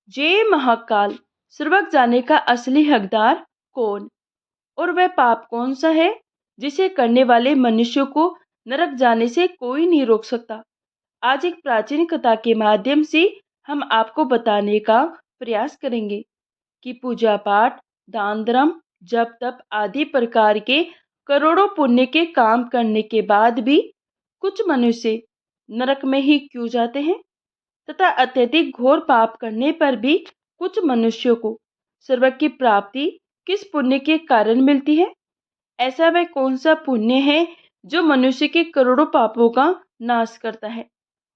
जे महाकाल, स्वर्ग जाने का असली हकदार कौन? और वह पाप कौन सा है जिसे करने वाले मनुष्य को नरक जाने से कोई नहीं रोक सकता? आज एक प्राचीन कथा के माध्यम से हम आपको बताने का प्रयास करेंगे कि पूजा पाठ, दान धर्म, जप तप आदि प्रकार के करोड़ों पुण्य के काम करने के बाद भी कुछ मनुष्य नरक में ही क्यों जाते हैं, तथा अत्यधिक घोर पाप करने पर भी कुछ मनुष्यों को स्वर्ग की प्राप्ति किस पुण्य के कारण मिलती है? ऐसा वह कौन सा पुण्य है जो मनुष्य के करोड़ों पापों का नाश करता है?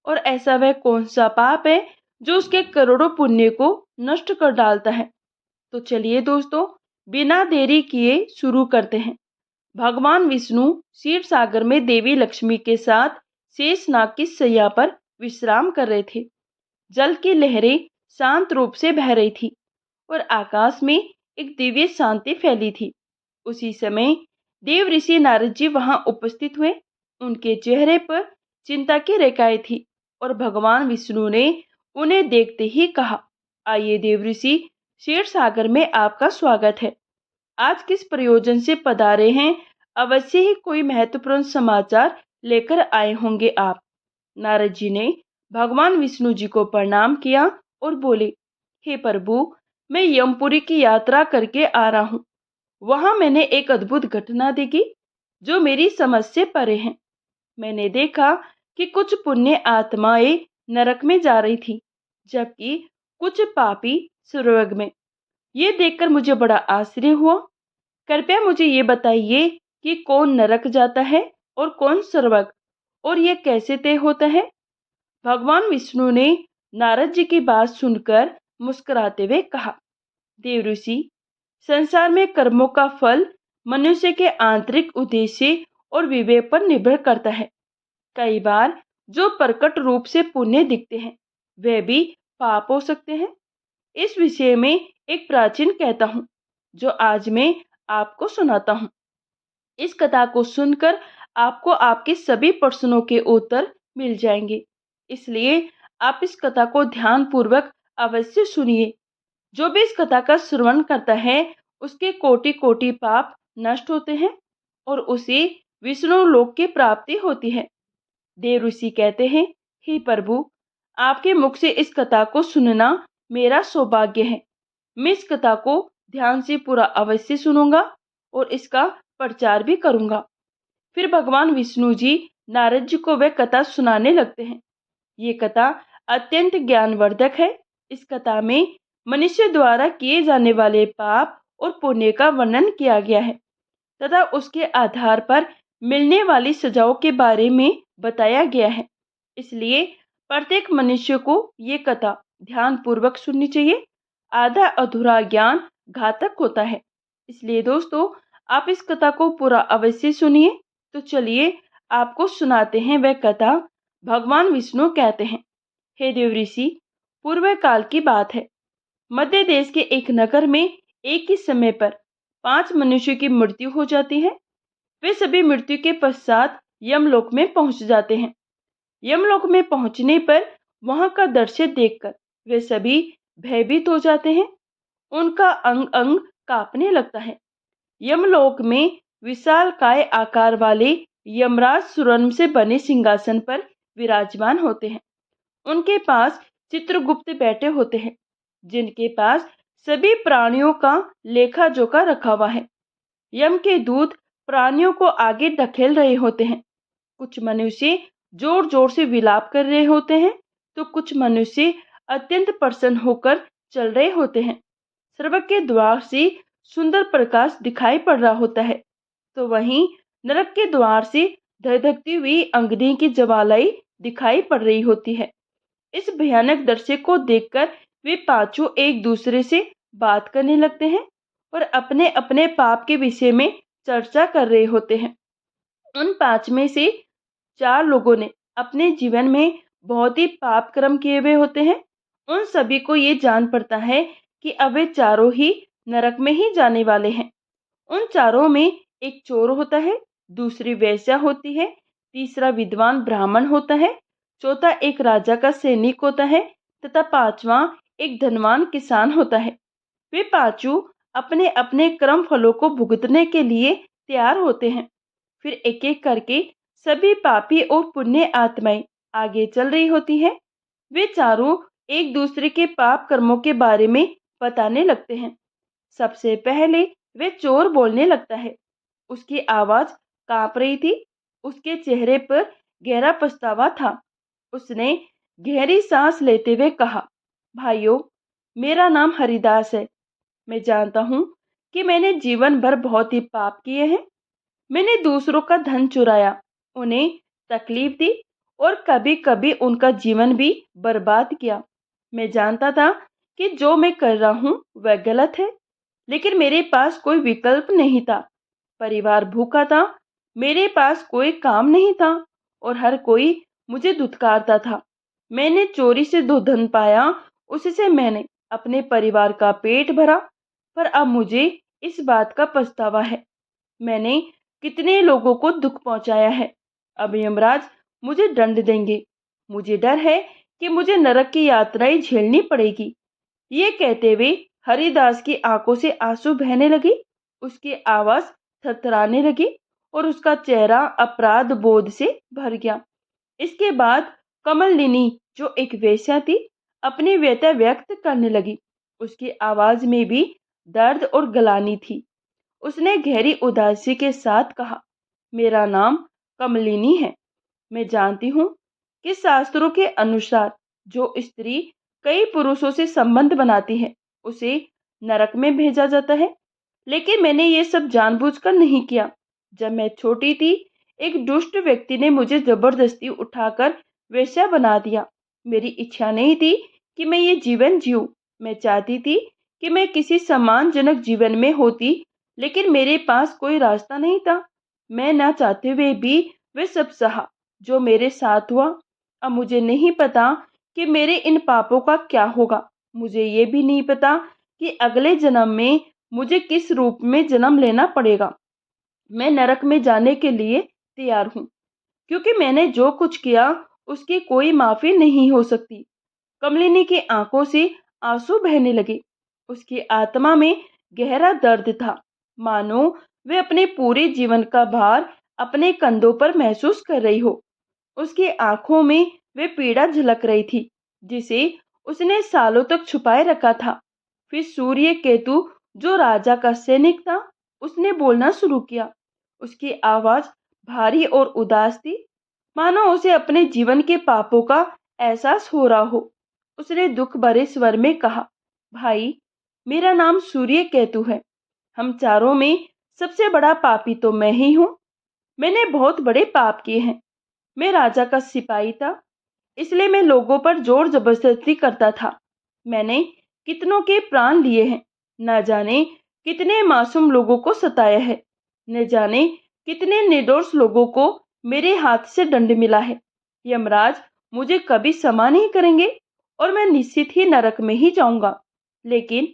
और ऐसा वह कौन सा पाप है जो उसके करोड़ों पुण्य को नष्ट कर डालता है? तो चलिए दोस्तों, बिना देरी किए शुरू करते हैं। भगवान विष्णु क्षीर सागर में देवी लक्ष्मी के साथ शेषनाग की शैया पर विश्राम कर रहे थे। जल की लहरें शांत रूप से बह रही थी और आकाश में एक दिव्य शांति फैली थी। उसी समय देव ऋषि नारद जी वहां उपस्थित हुए। उनके चेहरे पर चिंता की रेखाएं थी और भगवान विष्णु ने उन्हें देखते ही कहा, आइए देव ऋषि, क्षीर सागर में आपका स्वागत है। आज किस प्रयोजन से पधारे हैं? अवश्य ही कोई महत्वपूर्ण समाचार लेकर आए होंगे आप। नारद जी ने भगवान विष्णु जी को प्रणाम किया और बोले, हे प्रभु, मैं यमपुरी की यात्रा करके आ रहा हूँ। वहां मैंने एक अद्भुत घटना देखी जो मेरी समझ से परे है। मैंने देखा कि कुछ पुण्य आत्माएं नरक में जा रही थी, जबकि कुछ पापी स्वर्ग में। ये देखकर मुझे बड़ा आश्चर्य हुआ। कृपया मुझे ये बताइए कि कौन नरक जाता है और कौन स्वर्ग, और ये कैसे तय होता है? भगवान विष्णु ने नारद जी की बात सुनकर मुस्कुराते हुए कहा, देव ऋषि, संसार में कर्मों का फल मनुष्य के आंतरिक उद्देश्य और विवेक पर निर्भर करता है। कई बार जो प्रकट रूप से पुण्य दिखते हैं वे भी पाप हो सकते हैं। इस विषय में एक प्राचीन कहता हूँ जो आज मैं आपको सुनाता हूँ। इस कथा को सुनकर आपको आपके सभी प्रश्नों के उत्तर मिल जाएंगे। इसलिए आप इस कथा को ध्यान पूर्वक अवश्य सुनिए। जो भी इस कथा का श्रवण करता है उसके कोटि कोटि पाप नष्ट होते हैं और उसे विष्णु लोक की प्राप्ति होती है। देव ऋषि कहते हैं, हे प्रभु, आपके मुख से इस कथा को सुनना मेरा सौभाग्य है। मैं इस कथा को ध्यान से पूरा अवश्य सुनूंगा और इसका प्रचार भी करूंगा। फिर भगवान विष्णु जी नारद जी को वह कथा सुनाने लगते हैं। ये कथा अत्यंत ज्ञानवर्धक है। इस कथा में मनुष्य द्वारा किए जाने वाले पाप और पुण्य का वर्णन किया गया है तथा उसके आधार पर मिलने वाली सजाओं के बारे में बताया गया है। इसलिए प्रत्येक मनुष्य को ये कथा ध्यान पूर्वक सुननी चाहिए। आधा अधूरा ज्ञान घातक होता है। इसलिए दोस्तों, आप इस कथा को पूरा अवश्य सुनिए। तो चलिए आपको सुनाते हैं वह कथा। भगवान विष्णु कहते हैं, हे देव ऋषि, पूर्व काल की बात है। मध्य देश के एक नगर में एक ही समय पर 5 मनुष्यों की मृत्यु हो जाती है। वे सभी मृत्यु के पश्चात यमलोक में पहुंच जाते हैं। यमलोक में पहुंचने पर वहां का दृश्य देखकर वे सभी भयभीत हो जाते हैं। उनका अंग अंग कांपने लगता है। यमलोक में विशालकाय आकार वाले यमराज स्वर्ण से बने सिंहासन पर विराजमान होते हैं। उनके पास चित्रगुप्त बैठे होते हैं, जिनके पास सभी प्राणियों का लेखा जोखा रखा हुआ है। यम के दूत प्राणियों को आगे धकेल रहे होते हैं। कुछ मनुष्य जोर जोर से विलाप कर रहे होते हैं, तो कुछ मनुष्य अत्यंत प्रसन्न होकर चल रहे होते हैं। स्वर्ग के द्वार से सुंदर प्रकाश दिखाई पड़ रहा होता है, तो वहीं नरक के द्वार से धधकती हुई अग्नि की ज्वालाएं दिखाई पड़ रही होती है। इस भयानक दृश्य को देखकर वे पांचों एक दूसरे से बात करने लगते हैं और अपने अपने पाप के विषय में चर्चा कर रहे होते हैं। उन 5 में से 4 लोगों ने अपने जीवन में बहुत ही पाप कर्म किए हुए होते हैं। उन सभी को ये जान पड़ता है कि अब वे चारों ही नरक में ही जाने वाले हैं। उन चारों में एक चोर होता है, दूसरी वेश्या होती है, तीसरा विद्वान ब्राह्मण होता है, चौथा एक राजा का सैनिक होता है तथा पांचवा एक धनवान किसान होता है। वे पांचों अपने अपने कर्म फलों को भुगतने के लिए तैयार होते हैं। फिर एक एक करके सभी पापी और पुण्य आत्माएं आगे चल रही होती हैं। वे चारों एक दूसरे के पाप कर्मों के बारे में बताने लगते हैं। सबसे पहले वे चोर बोलने लगता है। उसकी आवाज कांप रही थी। उसके चेहरे पर गहरा पछतावा था। उसने गहरी सांस लेते हुए कहा, भाइयों, मेरा नाम हरिदास है। मैं जानता हूँ कि मैंने जीवन भर बहुत ही पाप किए हैं। मैंने दूसरों का धन चुराया, उन्हें तकलीफ दी और कभी कभी उनका जीवन भी बर्बाद किया। मैं जानता था कि जो मैं कर रहा हूँ वह गलत है, लेकिन मेरे पास कोई विकल्प नहीं था। परिवार भूखा था, मेरे पास कोई काम नहीं था और हर कोई मुझे धुतकारता था। मैंने चोरी से जो धन पाया, उससे मैंने अपने परिवार का पेट भरा, पर अब मुझे इस बात का पछतावा है। मैंने कितने लोगों को दुख पहुंचाया है। अब यमराज मुझे दंड देंगे। मुझे डर है कि मुझे नरक की यात्राएं झेलनी पड़ेगी। ये कहते हुए हरिदास की आंखों से आंसू बहने लगे। उसकी आवाज थरथराने लगी और उसका चेहरा अपराध बोध से भर गया। इसके बाद कमलिनी, जो एक वेश्या थी, अपनी व्यथा व्यक्त करने लगी। उसकी आवाज में भी दर्द और गलानी थी। उसने गहरी उदासी के साथ कहा, मेरा नाम कमलिनी है। मैं जानती हूँ कि शास्त्रों के अनुसार जो स्त्री कई पुरुषों से संबंध बनाती है, उसे नरक में भेजा जाता है। लेकिन मैंने ये सब जानबूझकर नहीं किया। जब मैं छोटी थी, एक दुष्ट व्यक्ति ने मुझे जबरदस्ती उठाकर वेश्या बना दिया। मेरी इच्छा नहीं थी कि मैं ये जीवन जीऊं। मैं चाहती थी कि मैं किसी सम्मानजनक जीवन में होती, लेकिन मेरे पास कोई रास्ता नहीं था। मैं ना चाहते हुए भी वे सब सहा जो मेरे साथ हुआ। अब मुझे नहीं पता कि मेरे इन पापों का क्या होगा। मुझे ये भी नहीं पता कि अगले जन्म में मुझे किस रूप में जन्म लेना पड़ेगा। मैं नरक में जाने के लिए तैयार हूँ, क्योंकि मैंने जो कुछ किया उसकी कोई माफी नहीं हो सकती। कमलिनी की आंखों से आंसू बहने लगे। उसकी आत्मा में गहरा दर्द था, मानो वे अपने पूरे जीवन का भार अपने कंधों पर महसूस कर रही हो। उसकी आंखों में वे पीड़ा झलक रही थी, जिसे उसने सालों तक छुपाए रखा था। फिर सूर्य केतु, जो राजा का सैनिक था, उसने बोलना शुरू किया। उसकी आवाज भारी और उदास थी, मानो उसे अपने जीवन के पापों का एहसास हो रहा हो। उसने दुख भरे स्वर में कहा, भाई, मेरा नाम सूर्य केतु है। हम चारों में सबसे बड़ा पापी तो मैं ही हूँ। मैंने बहुत बड़े पाप किए हैं। मैं राजा का सिपाही था, इसलिए मैं लोगों पर जोर जबरदस्ती करता था। मैंने कितनों के प्राण लिए हैं। न जाने कितने मासूम लोगों को सताया है। न जाने कितने निर्दोष लोगों को मेरे हाथ से दंड मिला है। यमराज मुझे कभी क्षमा नहीं करेंगे और मैं निश्चित ही नरक में ही जाऊंगा। लेकिन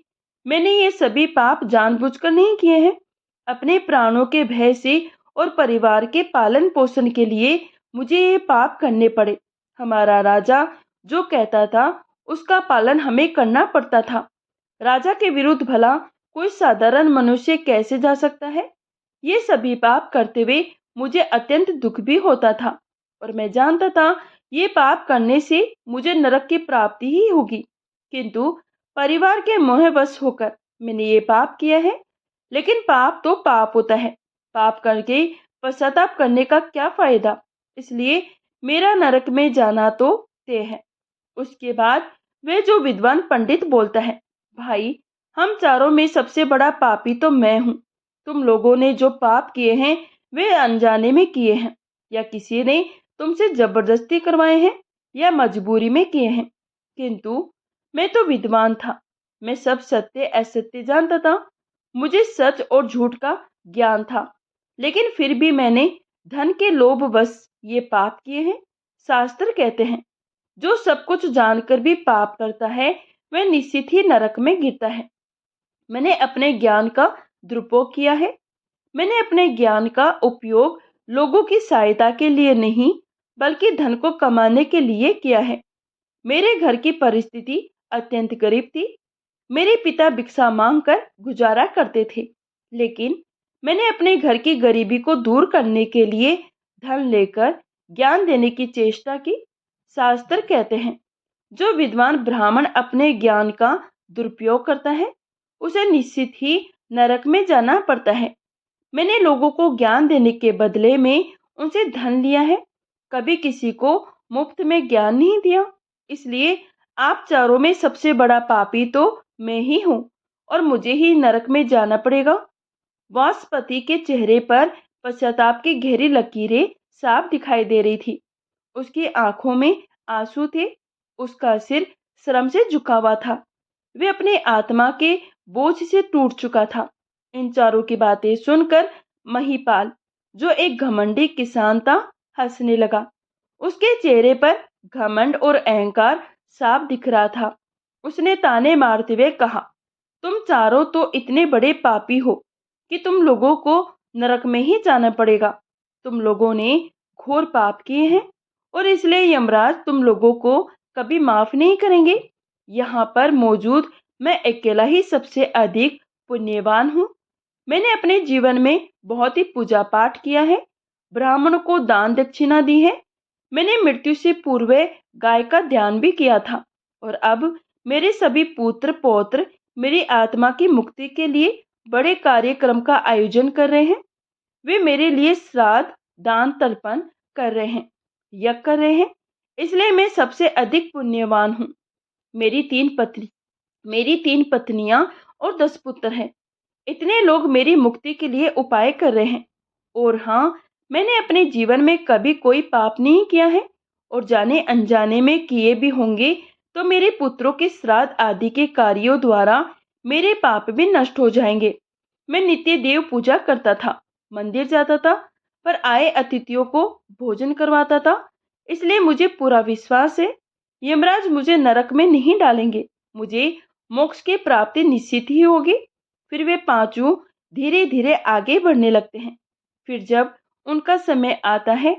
मैंने ये सभी पाप जानबूझकर नहीं किए हैं। अपने प्राणों के भय से और परिवार के पालन पोषण के लिए मुझे ये पाप करने पड़े। हमारा राजा जो कहता था, उसका पालन हमें करना पड़ता था। राजा के विरुद्ध भला कोई साधारण मनुष्य कैसे जा सकता है? ये सभी पाप करते हुए मुझे अत्यंत दुख भी होता था और मैं जानता था ये पाप करने से मुझे नरक की प्राप्ति ही होगी। किंतु परिवार के मोहवश होकर मैंने ये पाप किया है। लेकिन पाप तो पाप होता है। पाप करके पश्चाताप करने का क्या फायदा? इसलिए मेरा नरक में जाना तो तय है। उसके बाद वे जो विद्वान पंडित बोलता है, भाई, हम चारों में सबसे बड़ा पापी तो मैं हूँ। तुम लोगों ने जो पाप किए हैं वे अनजाने में किए हैं, या किसी ने तुमसे जबरदस्ती करवाए हैं, या मजबूरी में किए हैं। किंतु मैं तो विद्वान था। मैं सब सत्य असत्य जानता था। मुझे सच और झूठ का ज्ञान था। लेकिन फिर भी मैंने धन के लोभ बस ये पाप किए हैं। शास्त्र कहते हैं, जो सब कुछ जानकर भी पाप करता है वह निश्चित ही नरक में गिरता है। मैंने अपने ज्ञान का दुरुपयोग किया है। मैंने अपने ज्ञान का उपयोग लोगों की सहायता के लिए नहीं, बल्कि धन को कमाने के लिए किया है। मेरे घर की परिस्थिति अत्यंत गरीब थी। मेरे पिता भिक्षा मांगकर गुजारा करते थे, लेकिन मैंने अपने घर की गरीबी को दूर करने के लिए धन लेकर ज्ञान देने की चेष्टा की। शास्त्र कहते हैं, जो विद्वान ब्राह्मण अपने ज्ञान का दुरुपयोग करता है, उसे निश्चित ही नरक में जाना पड़ता है। मैंने लोगों को ज्ञान देने के बदले में उनसे धन लिया है, कभी किसी को मुफ्त में ज्ञान नहीं दिया। इसलिए आप चारों में सबसे बड़ा पापी तो मैं ही हूँ और मुझे ही नरक में जाना पड़ेगा। वासपति के चेहरे पर पश्चाताप की गहरी लकीरें साफ दिखाई दे रही थी। उसकी आंखों में आंसू थे, उसका सिर शर्म से झुका हुआ था। वे अपने आत्मा के बोझ से टूट चुका था। इन चारों की बातें सुनकर महिपाल, जो एक घमंडी किसान था, हंसने लगा। उसके चेहरे पर घमंड और अहंकार साफ दिख रहा था। उसने ताने मारते हुए कहा, तुम चारों तो इतने बड़े पापी हो कि तुम लोगों को नरक में ही जाना पड़ेगा। तुम लोगों ने घोर पाप किए हैं और इसलिए यमराज तुम लोगों को कभी माफ नहीं करेंगे। यहाँ पर मौजूद मैं अकेला ही सबसे अधिक पुण्यवान हूँ। मैंने अपने जीवन में बहुत ही पूजा पाठ किया है, ब्राह्मणों को दान दक्षिणा दी है। मैंने मृत्यु से पूर्व गाय का ध्यान भी किया था और अब मेरे सभी पुत्र पौत्र मेरी आत्मा की मुक्ति के लिए बड़े कार्यक्रम का आयोजन कर रहे हैं। वे मेरे लिए श्राद्ध, दान तर्पण कर रहे हैं, यज्ञ कर रहे हैं। इसलिए मैं सबसे अधिक पुण्यवान हूँ। मेरी तीन पत्नियां और 10 पुत्र हैं। इतने लोग मेरी मुक्ति के लिए उपाय कर रहे हैं। और हाँ, मैंने अपने जीवन में कभी कोई पाप नहीं किया है और जाने अनजाने में किए भी होंगे तो मेरे पुत्रों के श्राद्ध आदि के कार्यों द्वारा मेरे पाप भी नष्ट हो जाएंगे। मैं नित्य देव पूजा करता था, मंदिर जाता था, पर आए अतिथियों को भोजन करवाता था। इसलिए मुझे पूरा विश्वास है, यमराज मुझे नरक में नहीं डालेंगे। मुझे मोक्ष की प्राप्ति निश्चित ही होगी। फिर वे पांचों धीरे धीरे आगे बढ़ने लगते हैं। फिर जब उनका समय आता है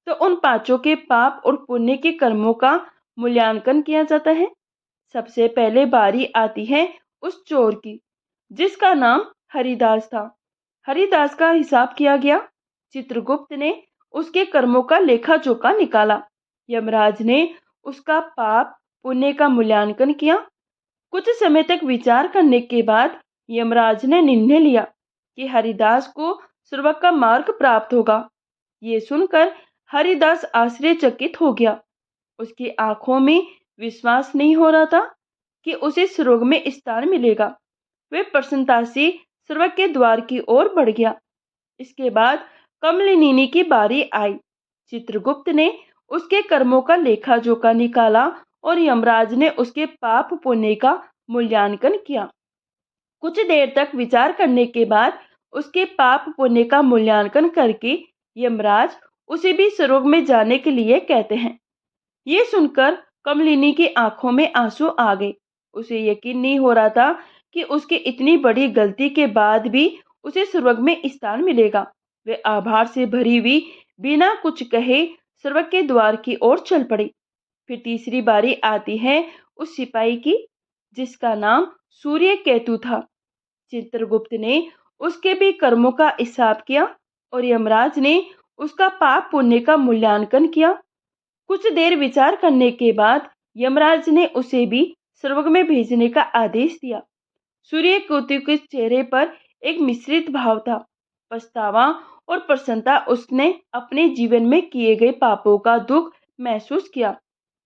तो उन पांचों के पाप और पुण्य के कर्मों का मूल्यांकन किया जाता है। सबसे पहले बारी आती है उस चोर की, जिसका नाम हरिदास था। हरिदास का हिसाब किया गया। चित्रगुप्त ने उसके कर्मों का लेखा जोखा निकाला। यमराज ने उसका पाप पुण्य का मूल्यांकन किया। कुछ समय तक विचार करने के बाद यमराज ने निर्णय लिया कि हरिदास को स्वर्ग का मार्ग प्राप्त होगा। ये सुनकर हरिदास आश्चर्यचकित हो गया। उसकी आंखों में विश्वास नहीं हो रहा था कि उसे स्वर्ग में स्थान मिलेगा। वे प्रसन्नता से स्वर्ग के द्वार की ओर बढ़ गया। इसके बाद कमलिनी की बारी आई। चित्रगुप्त ने उसके कर्मों का लेखा जोखा निकाला और यमराज ने उसके पाप पुण्य का मूल्यांकन किया। कुछ देर तक विचार करने के बाद उसके पाप पुण्य का मूल्यांकन करके यमराज उसे भी स्वर्ग में जाने के लिए कहते हैं। ये सुनकर कमलिनी की आंखों में आंसू आ गए। उसे यकीन नहीं हो रहा था कि उसकी इतनी बड़ी गलती के बाद भी उसे स्वर्ग में स्थान मिलेगा। वे आभार से भरी हुई बिना कुछ कहे स्वर्ग के द्वार की ओर चल पड़ी। फिर तीसरी बारी आती है उस सिपाही की, जिसका नाम सूर्य केतु था। चित्रगुप्त ने उसके भी कर्मों का हिसाब किया और यमराज ने उसका पाप पुण्य का मूल्यांकन किया। कुछ देर विचार करने के बाद यमराज ने उसे भी स्वर्ग में भेजने का आदेश दिया। सूर्य केतु के चेहरे पर एक मिश्रित भाव था, पछतावा और प्रसन्नता। उसने अपने जीवन में किए गए पापों का दुख महसूस किया,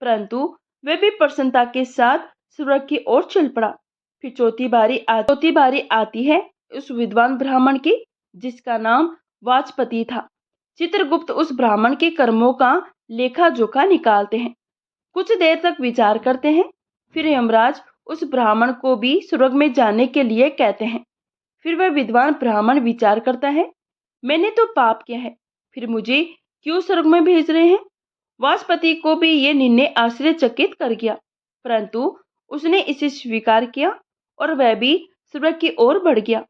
परंतु वह भी प्रसन्नता के साथ स्वर्ग की ओर चल पड़ा। फिर चौथी बारी आती है उस विद्वान ब्राह्मण की, जिसका नाम वाचपति था। चित्रगुप्त उस ब्राह्मण के कर्मों का लेखा जोखा निकालते हैं। कुछ देर तक विचार करते हैं। फिर यमराज उस ब्राह्मण को भी स्वर्ग में जाने के लिए कहते हैं। फिर वह विद्वान ब्राह्मण विचार करता है, मैंने तो पाप किया है, फिर मुझे क्यों स्वर्ग में भेज रहे हैं। वाचपति को भी ये निर्णय आश्चर्यचकित कर गया, परंतु उसने इसे स्वीकार किया और वह भी स्वर्ग की ओर बढ़ गया।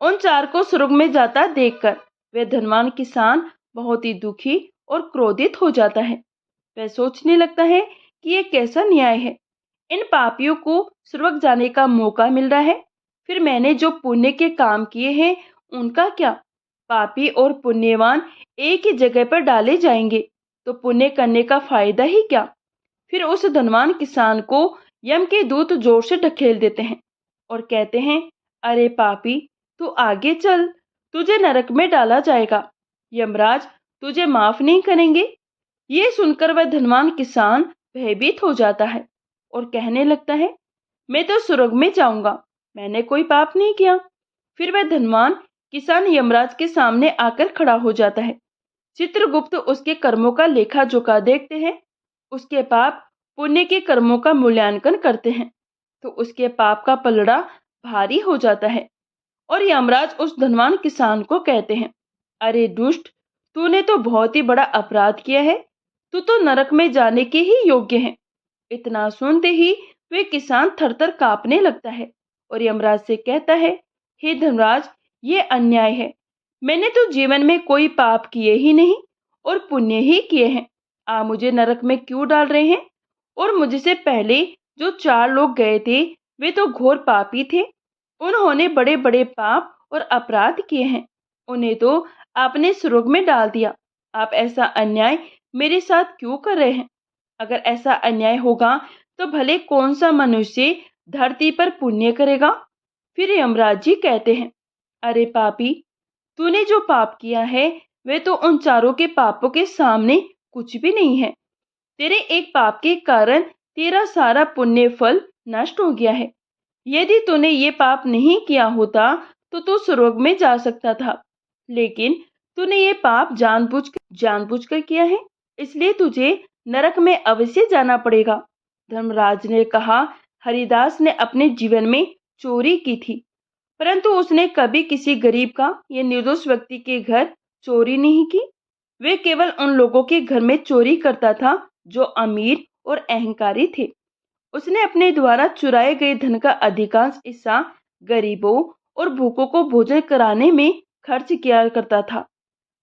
उन चार को स्वर्ग में जाता देखकर वह धनवान किसान बहुत ही दुखी और क्रोधित हो जाता है। वह सोचने लगता है कि यह कैसा न्याय है। इन पापियों को स्वर्ग जाने का मौका मिल रहा है, फिर मैंने जो पुण्य के काम किए हैं उनका क्या? पापी और पुण्यवान एक ही जगह पर डाले जाएंगे, तो पुण्य करने का फायदा ही क्या? फिर उस धनवान किसान को यम के दूत जोर से ढकेल देते हैं और कहते हैं, अरे पापी, तू आगे चल, तुझे नरक में डाला जाएगा। यमराज तुझे माफ नहीं करेंगे। ये सुनकर वह धनवान किसान भयभीत हो जाता है और कहने लगता है, मैं तो स्वर्ग में जाऊंगा, मैंने कोई पाप नहीं किया। फिर वह धनवान किसान यमराज के सामने आकर खड़ा हो जाता है। चित्रगुप्त उसके कर्मों का लेखा जोखा देखते हैं, उसके पाप पुण्य के कर्मों का मूल्यांकन करते हैं, तो उसके पाप का पलड़ा भारी हो जाता है और यमराज उस धनवान किसान को कहते हैं, अरे दुष्ट, तूने तो बहुत ही बड़ा अपराध किया है, तू तो नरक में जाने के ही योग्य है। इतना सुनते ही वे किसान थरथर कांपने लगता है और यमराज से कहता है, हे धर्मराज, ये अन्याय है। मैंने तो जीवन में कोई पाप किए ही नहीं और पुण्य ही किए हैं। आप मुझे नरक में क्यों डाल रहे हैं? और मुझसे पहले जो 4 लोग गए थे, वे तो घोर पापी थे। उन्होंने बड़े बड़े पाप और अपराध किए हैं, उन्हें तो आपने स्वर्ग में डाल दिया। आप ऐसा अन्याय मेरे साथ क्यों कर रहे हैं? अगर ऐसा अन्याय होगा तो भले कौन सा मनुष्य धरती पर पुण्य करेगा? फिर यमराज जी कहते हैं, अरे पापी, तूने जो पाप किया है वे तो उन चारों के पापों के सामने कुछ भी नहीं है। तेरे एक पाप के कारण तेरा सारा पुण्य फल नष्ट हो गया है। यदि तूने ये पाप नहीं किया होता तो तू स्वर्ग में जा सकता था, लेकिन तूने ये पाप जानबूझकर किया है, इसलिए तुझे नरक में अवश्य जाना पड़ेगा। धर्मराज ने कहा, हरिदास ने अपने जीवन में चोरी की थी, परंतु उसने कभी किसी गरीब का या निर्दोष व्यक्ति के घर चोरी नहीं की। वे केवल उन लोगों के घर में चोरी करता था जो अमीर और अहंकारी थे। उसने अपने द्वारा चुराए गए धन का अधिकांश हिस्सा गरीबों और भूखों को भोजन कराने में खर्च किया करता था।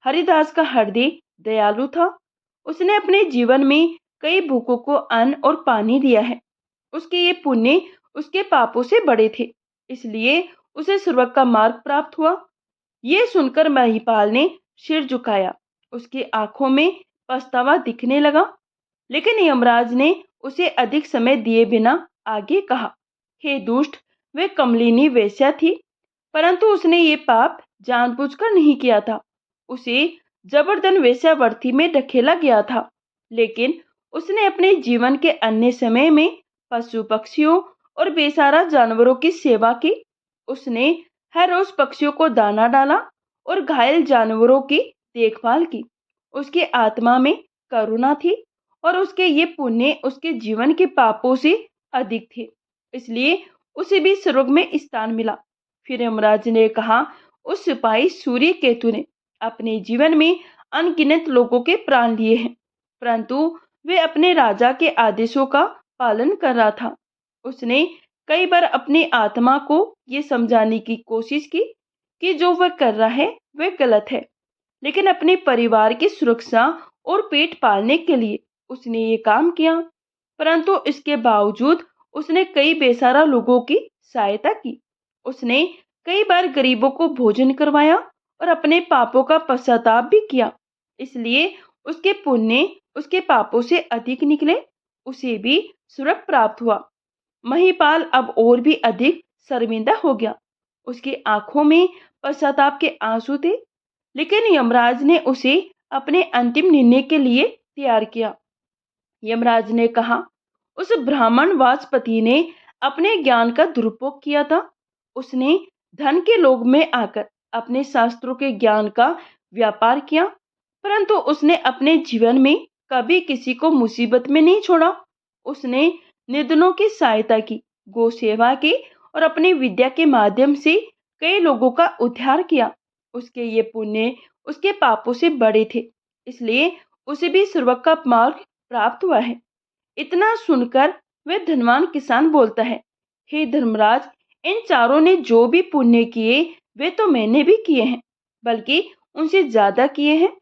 हरिदास का हृदय दयालु था। उसने अपने जीवन में कई भूखों को अन्न और पानी दिया है। उसके ये पुण्य उसके पापों से बड़े थे, इसलिए उसे स्वर्ग का मार्ग प्राप्त हुआ। ये सुनकर महिपाल ने सिर झुकाया। उसकी आंखों में पछतावा दिखने लगा, लेकिन यमराज ने उसे अधिक समय दिए बिना आगे कहा, हे दुष्ट, वे कमलिनी वेश्या थी, परंतु उसने ये पाप जानबूझकर नहीं किया था। उसे जबरदन वेश्यावृत्ति में धकेला गया था, लेकिन उसने अपने जीवन के अन्य समय में पशु पक्षियों और बेसहारा जानवरों की सेवा की। उसने हर रोज पक्षियों को दाना डाला और घायल जानवरों की देखभाल की। उसकी आत्मा में करुणा थी और उसके ये पुण्य उसके जीवन के पापों से अधिक थे, इसलिए उसे भी स्वर्ग में स्थान मिला। फिर यमराज ने कहा, उस सिपाही सूर्य केतु ने अपने जीवन में अनगिनत लोगों के प्राण लिए हैं, परंतु वे अपने राजा के आदेशों का पालन कर रहा था। उसने कई बार अपनी आत्मा को ये समझाने की कोशिश की कि जो वह कर रहा है वह गलत है, लेकिन अपने परिवार की सुरक्षा और पेट पालने के लिए उसने ये काम किया। परंतु इसके बावजूद उसने कई बेसहारा लोगों की सहायता की। उसने कई बार गरीबों को भोजन करवाया और अपने पापों का पश्चाताप भी किया, इसलिए उसके पुण्य उसके पापों से अधिक निकले। उसे भी स्वर्ग प्राप्त हुआ। महिपाल अब और भी अधिक शर्मिंदा हो गया। उसकी आंखों में पश्चाताप के आंसू थे, लेकिन यमराज ने उसे अपने अंतिम निर्णय के लिए तैयार किया। यमराज ने कहा, उस ब्राह्मण वाजपति ने अपने ज्ञान का दुरुपयोग किया था। उसने धन के लोभ में आकर अपने शास्त्रों के ज्ञान का व्यापार किया, परंतु उसने अपने जीवन में कभी किसी को मुसीबत में नहीं छोड़ा। उसने निर्धनों की सहायता की, गौ सेवा की और अपनी विद्या के माध्यम से कई लोगों का उद्धार किया। उसके ये पुण्य उसके पापों से बड़े थे, इसलिए उसे भी स्वर्ग का मार्ग प्राप्त हुआ है। इतना सुनकर वह धनवान किसान बोलता है, हे धर्मराज, इन चारों ने जो भी पुण्य किए वे तो मैंने भी किए हैं, बल्कि उनसे ज्यादा किए हैं।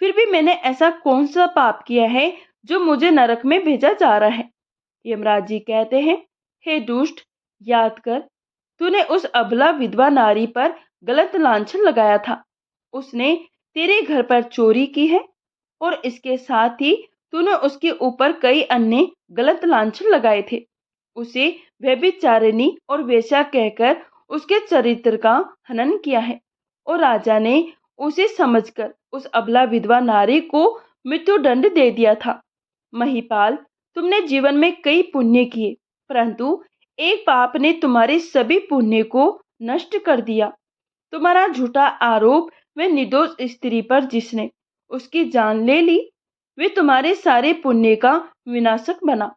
फिर भी मैंने ऐसा कौन सा पाप किया है जो मुझे नरक में भेजा जा रहा है? यमराज जी कहते हैं, हे दुष्ट, याद कर, तूने उस अबला विधवा नारी पर गलत लांछन लगाया था। उसने तेरे घर पर चोरी की है और इसके साथ ही तूने उसके ऊपर कई अन्य गलत लांछन लगाए थे। उसे व्यभिचारिणी और वेश्या कहकर उसके चरित्र का हनन किया है और राजा ने उसे समझकर उस अबला विधवा नारी को मृत्युदंड दे दिया था। महिपाल, तुमने जीवन में कई पुण्य किए, परंतु एक पाप ने तुम्हारे सभी पुण्य को नष्ट कर दिया। तुम्हारा झूठा आरोप व निर्दोष स्त्री पर जिसने उसकी जान ले ली, वे तुम्हारे सारे पुण्य का विनाशक बना।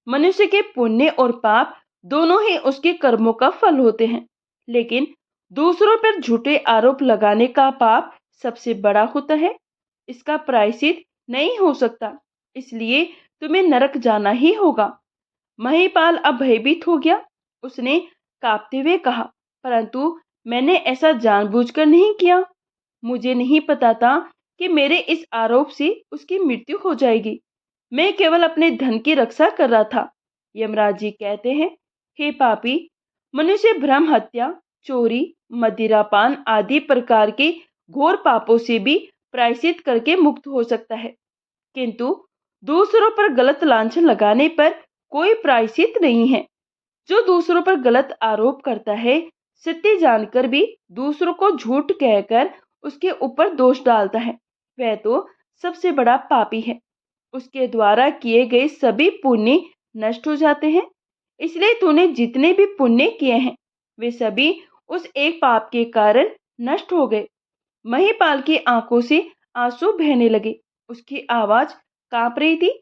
मनुष्य के पुण्य और पाप दोनों ही उसके कर्मों का फल होते हैं, लेकिन दूसरों पर झूठे आरोप लगाने का पाप सबसे बड़ा होता है। इसका प्रायश्चित नहीं हो सकता, इसलिए तुम्हें नरक जाना ही होगा। महिपाल अब भयभीत हो गया। उसने कांपते हुए कहा, परंतु मैंने ऐसा जानबूझकर नहीं किया। मुझे नहीं पता था कि मेरे इस आरोप से उसकी मृत्यु हो जाएगी। मैं केवल अपने धन की रक्षा कर रहा था। यमराज जी कहते हैं, हे पापी, मनुष्य भ्रम हत्या, चोरी, मदिरापान आदि प्रकार के घोर पापों से भी प्रायश्चित करके मुक्त हो सकता है, किंतु दूसरों पर गलत लांछन लगाने पर कोई प्रायश्चित नहीं है। जो दूसरों पर गलत आरोप करता है, सत्य जानकर भी दूसरों को झूठ कहकर उसके ऊपर दोष डालता है, वह तो सबसे बड़ा पापी है। उसके द्वारा किए गए सभी पुण्य नष्ट हो जाते हैं। इसलिए तूने जितने भी पुण्य किए हैं, वे सभी उस एक पाप के कारण नष्ट हो गए। महिपाल की आंखों से आंसू बहने लगे। उसकी आवाज कांप रही थी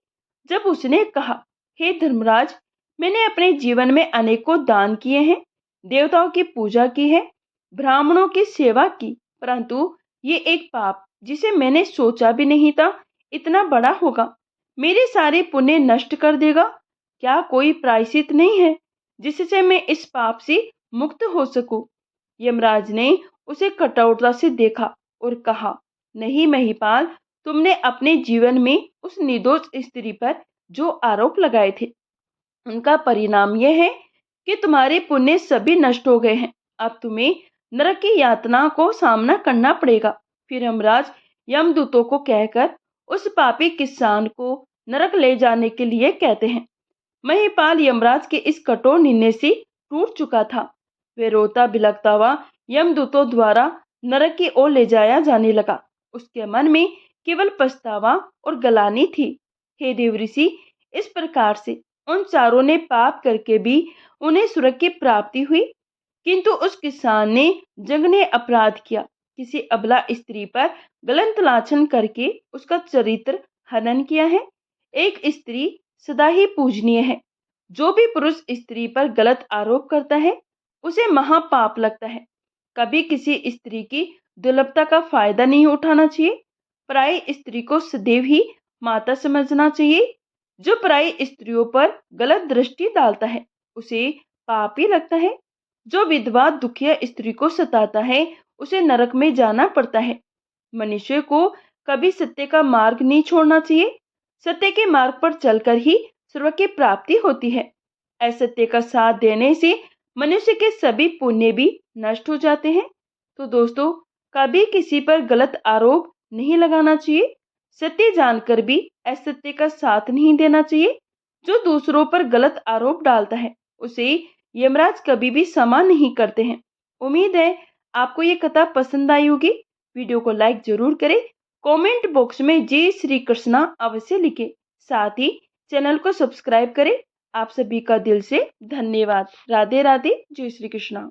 जब उसने कहा, हे धर्मराज, मैंने अपने जीवन में अनेकों दान किए हैं, देवताओं की पूजा की है, ब्राह्मणों की सेवा की, परंतु ये एक पाप जिसे मैंने सोचा भी नहीं था इतना बड़ा होगा, मेरे सारे पुण्य नष्ट कर देगा। क्या कोई प्रायश्चित नहीं है जिससे मैं इस पाप से मुक्त हो सकूं? यमराज ने उसे कठोरता से देखा और कहा, नहीं महिपाल, तुमने अपने जीवन में उस निर्दोष स्त्री पर जो आरोप लगाए थे, उनका परिणाम यह है कि तुम्हारे पुण्य सभी नष्ट हो गए हैं। अब तुम्हें नरक की यातना को सामना करना पड़ेगा। फिर यमराज यमदूतों को कहकर उस पापी किसान को नरक ले जाने के लिए कहते हैं। महिपाल यमराज के इस कठोर निर्णय से टूट चुका था। वे रोता बिलखता हुआ यमदूतों द्वारा नरक की ओर ले जाया जाने लगा। उसके मन में केवल पछतावा और गलानी थी। हे देवऋषि, इस प्रकार से उन चारों ने पाप करके भी उन्हें स्वर्ग की प्राप्ति हुई, किंतु उस किसान ने जघन्य अपराध किया। किसी अबला स्त्री पर गलत लांछन करके उसका चरित्र हनन किया है। एक स्त्री सदा ही पूजनीय है। जो भी पुरुष स्त्री पर गलत आरोप करता है, उसे महापाप लगता है। कभी किसी स्त्री की दुर्लभता का फायदा नहीं उठाना चाहिए। पराई स्त्री को सदैव ही माता समझना चाहिए। जो पराई स्त्रियों पर गलत दृष्टि डालता है, उसे पापी लगता है। जो विधवा दुखिया स्त्री को सताता है, उसे नरक में जाना पड़ता है। मनुष्य को कभी सत्य का मार्ग नहीं छोड़ना चाहिए। सत्य के मार्ग पर चलकर ही स्वर्ग की प्राप्ति होती है। असत्य का साथ देने से मनुष्य के सभी पुण्य भी नष्ट हो जाते हैं। तो दोस्तों, कभी किसी पर गलत आरोप नहीं लगाना चाहिए। सत्य जानकर भी असत्य का साथ नहीं देना चाहिए। जो दूसरों पर गलत आरोप डालता है, उसे यमराज कभी भी क्षमा नहीं करते हैं। उम्मीद है आपको ये कथा पसंद आई होगी। वीडियो को लाइक जरूर करें। कमेंट बॉक्स में जय श्री कृष्णा अवश्य लिखें। साथ ही चैनल को सब्सक्राइब करें। आप सभी का दिल से धन्यवाद। राधे राधे। जय श्री कृष्णा।